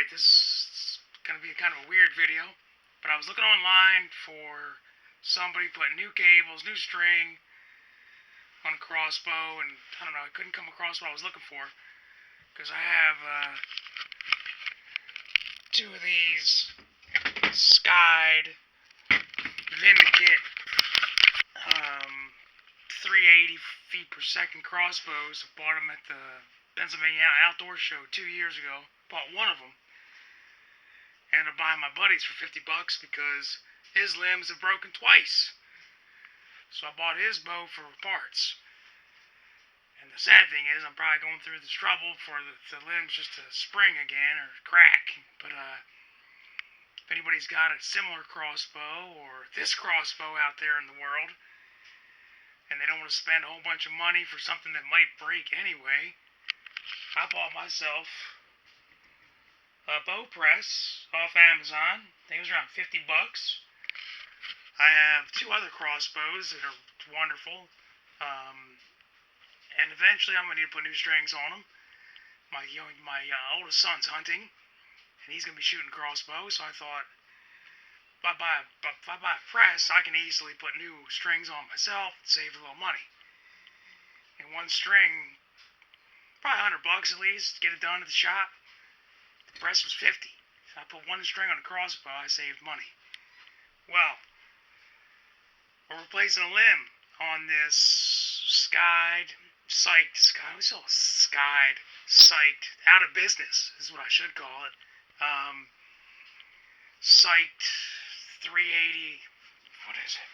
Alright, this is going to be kind of a weird video, but I was looking online for somebody putting new cables, new string on a crossbow, and I don't know, I couldn't come across what I was looking for, because I have two of these SYKD vindicate 380 feet per second crossbows. I bought them at the Pennsylvania Outdoor Show 2 years ago. Bought one of them. And I bought my buddy's for $50 because his limbs have broken twice. So I bought his bow for parts. And the sad thing is, I'm probably going through this trouble for the limbs just to spring again or crack. But if anybody's got a similar crossbow or this crossbow out there in the world, and they don't want to spend a whole bunch of money for something that might break anyway, I bought myself a bow press off Amazon. I think it was around $50. I have two other crossbows that are wonderful. And eventually I'm going to need to put new strings on them. My oldest son's hunting, and he's going to be shooting crossbows, so I thought, if I buy a press, I can easily put new strings on myself and save a little money. And one string, probably $100 at least, to get it done at the shop. The press was $50. So I put one string on a crossbow, I saved money. Well, we're replacing a limb on this SYKD, out of business is what I should call it. SYKD 380, what is it?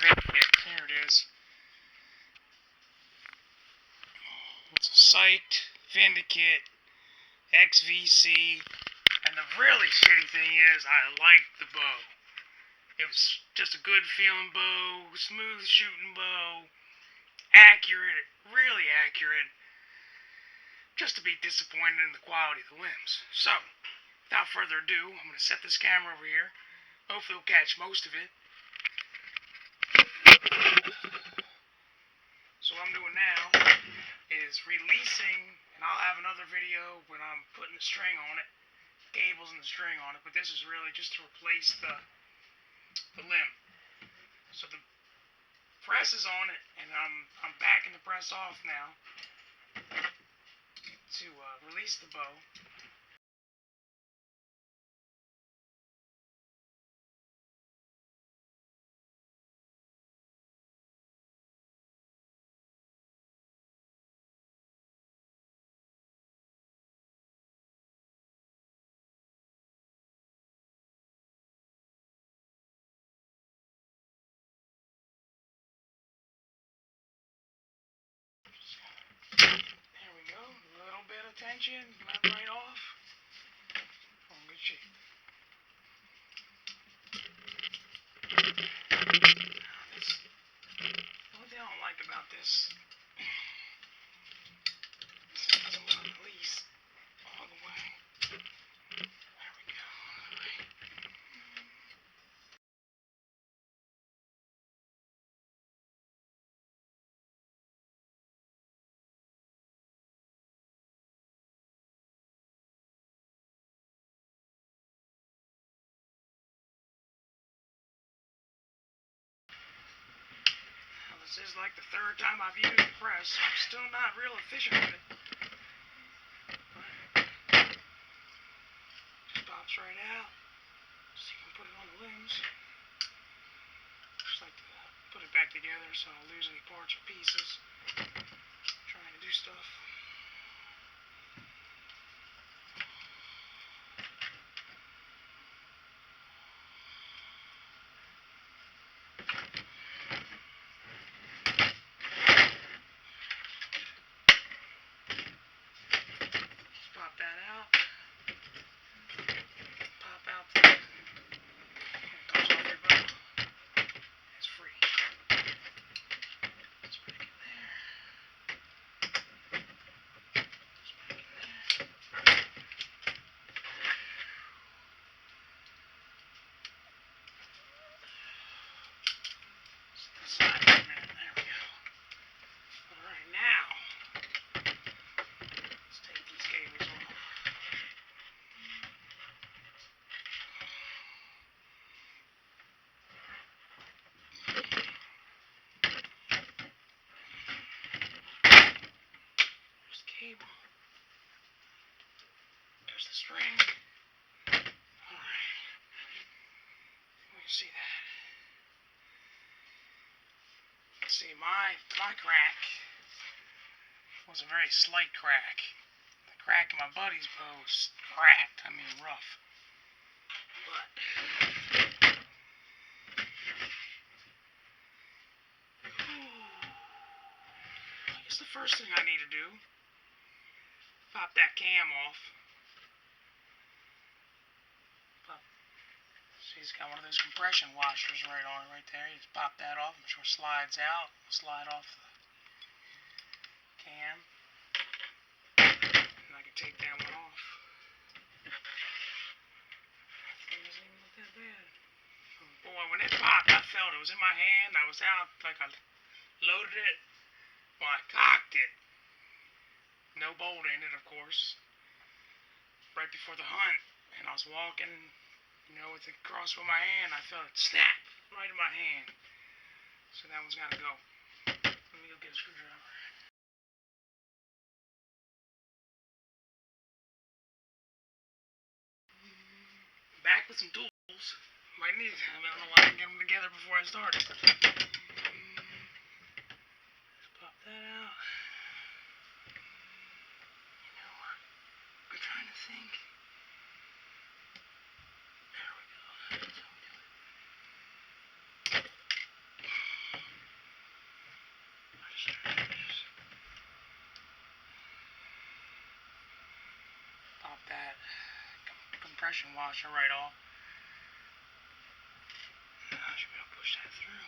Vindicate, there it is. It's a SYKD Vindicate XVC, and the really shitty thing is I liked the bow. It was just a good feeling bow, smooth shooting bow, accurate, really accurate. Just to be disappointed in the quality of the limbs. So, without further ado, I'm going to set this camera over here. Hopefully it'll catch most of it. So what I'm doing now is releasing, and I'll have another video when I'm putting the string on it, cables and the string on it, but this is really just to replace the limb. So the press is on it, and I'm backing the press off now to release the bow. There we go. A little bit of tension, not right off. Oh, good shape. The only thing I don't like about this doesn't want to release all the way. There we go. All right. This is like the third time I've used the press. I'm still not real efficient with it. But just pops right out. So you can put it on the limbs. Just like to put it back together so I don't lose any parts or pieces. Trying to do stuff. Pop that out. Pop out the... It comes off your bow. It's free. Let's put it in there. Let's put it in there. Slide it in there. There we go. Alright, now let's take these cables off. spring. Alright. Let me see that. See, my crack was a very slight crack. The crack in my buddy's bow was cracked. I mean, rough. But I guess the first thing I need to do, pop that cam off. See, it's got one of those compression washers right on it right there. You just pop that off, I'm sure it slides out. Slide off the cam. And I can take that one off. It doesn't even look that bad. Boy, when it popped, I felt it was in my hand. I was out, like I loaded it. Well, I cocked it. No bolt in it, of course. Right before the hunt. And I was walking, with the crossbow in my hand. I felt it snap right in my hand. So that one's got to go. Let me go get a screwdriver. Back with some tools. Might need them. I don't know why I didn't get them together before I started. Let's pop that out. I'm trying to think. There we go. That's how we do it. Pop that compression washer right off. I should be able to push that through.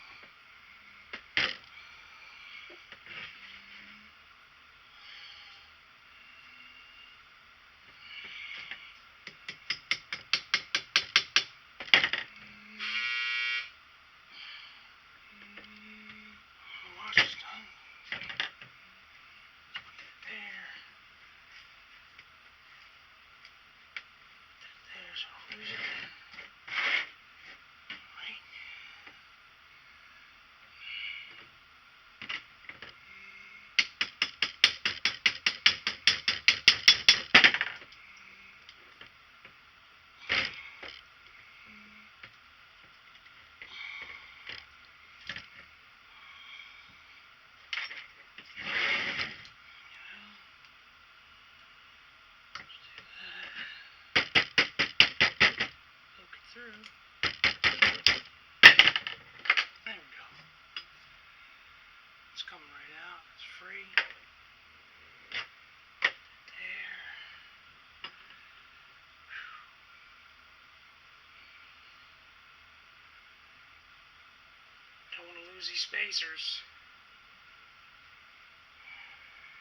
Wash is done. Put that there. There, so I'll lose it. Through. There we go. It's coming right out. It's free. There. Don't want to lose these spacers.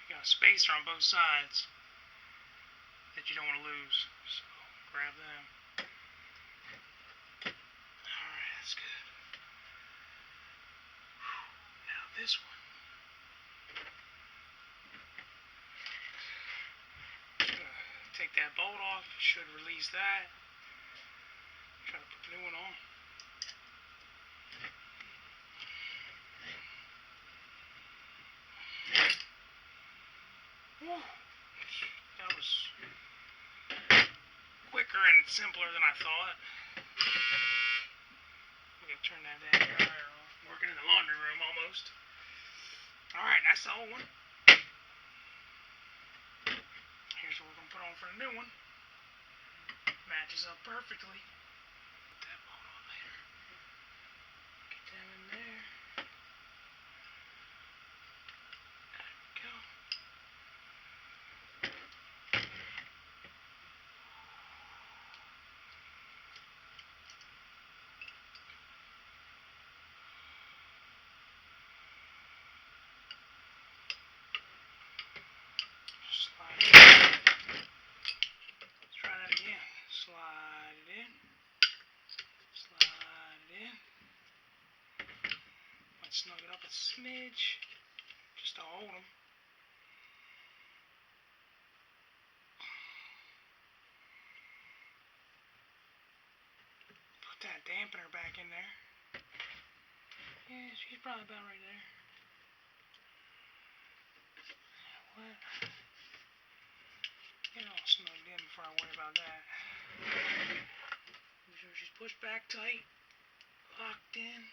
You got a spacer on both sides that you don't want to lose. So grab them. That's good. Now this one. Take that bolt off. Should release that. Try to put the new one on. Whew. That was quicker and simpler than I thought. Turn that down dryer off. Working in the laundry room almost. Alright, that's the old one. Here's what we're going to put on for the new one. Matches up perfectly. Put that bolt on later. Get them in there. There we go. Slide it in. Slide it in. Might snug it up a smidge, just to hold them. Put that dampener back in there. Yeah, she's probably about right there. What? Get all snugged in before I gotta worry about that. Make sure she's pushed back tight, locked in.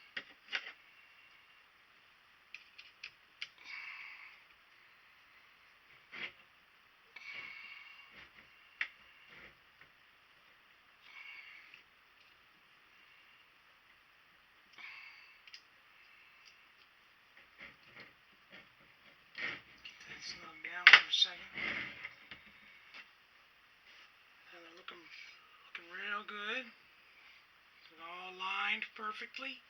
Snug down for a second. And they're looking real good. They're all lined perfectly.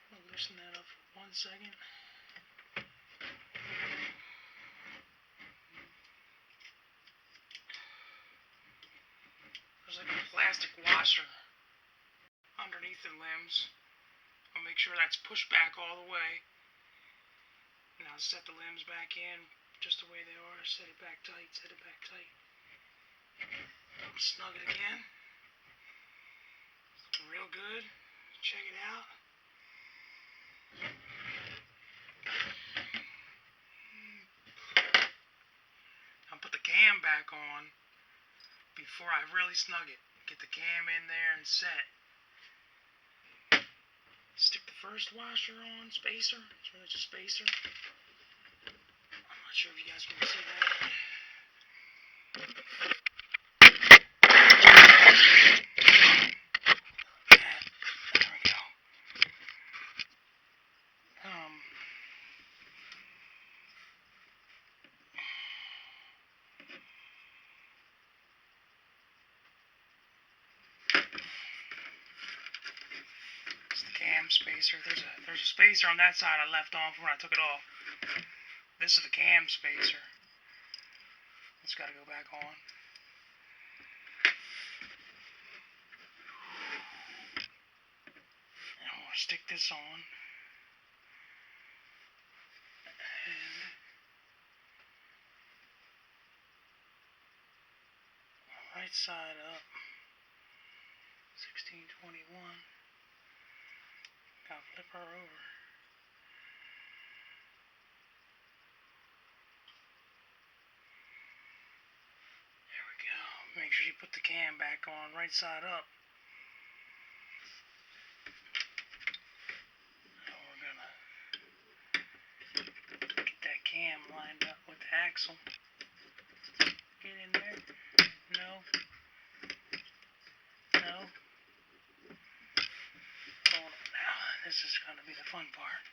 I'll loosen that up for 1 second. There's like a plastic washer underneath the limbs. I'll make sure that's pushed back all the way. Now set the limbs back in just the way they are. Set it back tight, set it back tight. Snug it again. It's looking real good. Check it out. I'll put the cam back on before I really snug it. Get the cam in there and set. Stick the first washer on, spacer. It's really just spacer. I'm not sure if you guys can see that. There we go. Cam spacer. There's a spacer on that side I left on from when I took it off. This is the cam spacer. It's got to go back on. And I'm going to stick this on. And right side up. 1621. Now flip her over. There we go. Make sure you put the cam back on, right side up. Now we're gonna get that cam lined up with the axle. Get in there. No. No. This is going to be the fun part.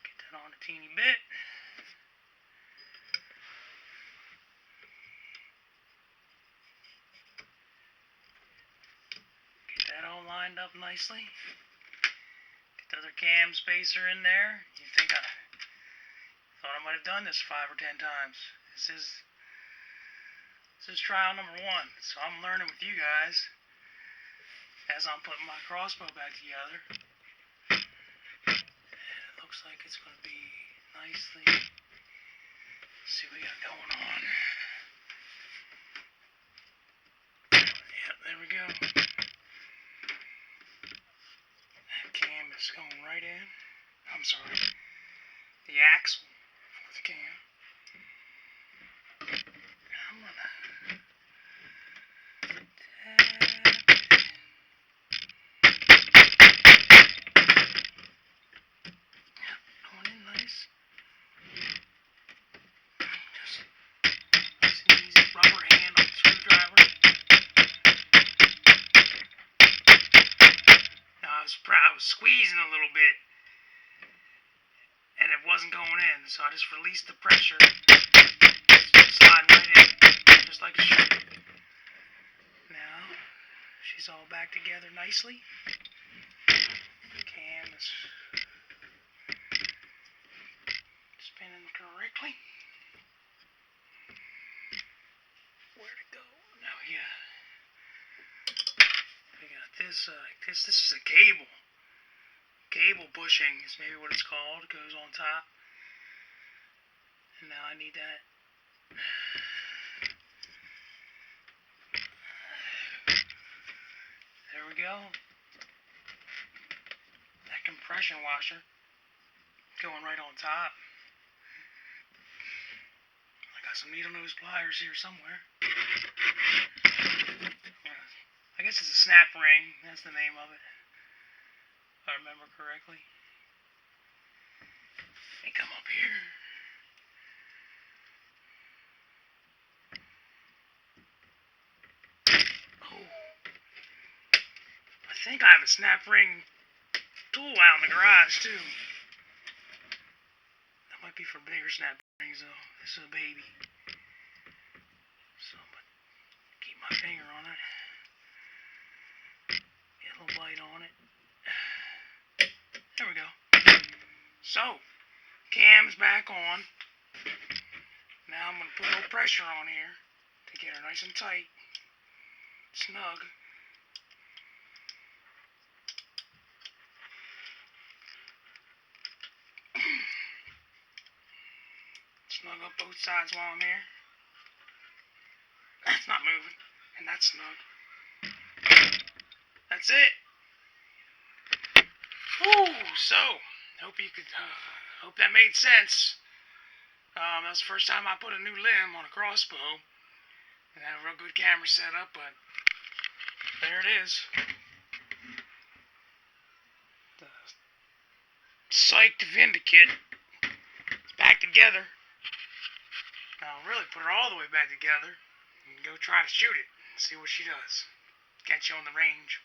Get that on a teeny bit. Get that all lined up nicely. Get the other cam spacer in there. You think I thought I might have done this 5 or 10 times. This is trial number 1, so I'm learning with you guys as I'm putting my crossbow back together. It looks like it's going to be nicely. Let's see what we got going on. Yep, there we go. That cam is going right in. I'm sorry. The axle for the cam. I'm going to I was squeezing a little bit and it wasn't going in, so I just released the pressure. Sliding right in, just like it should. Now she's all back together nicely. The cam is spinning correctly. Where'd it go? Now we got this. This is a cable. Cable bushing is maybe what it's called. It goes on top. And now I need that. There we go. compression washer going right on top. I got some needle nose pliers here somewhere. I guess it's a snap ring. That's the name of it, if I remember correctly. They come up here. Oh. I think I have a snap ring tool out in the garage too. That might be for bigger snap rings though. This is a baby. So I'm gonna keep my finger on it. Get a little bite on it. There we go. So, cam's back on. Now I'm going to put a little pressure on here to get her nice and tight, snug. Snug up both sides while I'm here. That's not moving, and that's snug. That's it. Woo! So, hope that made sense. That was the first time I put a new limb on a crossbow. And I had a real good camera set up, but there it is. The SYKD vindicate is back together. I'll really put her all the way back together and go try to shoot it and see what she does. Catch you on the range.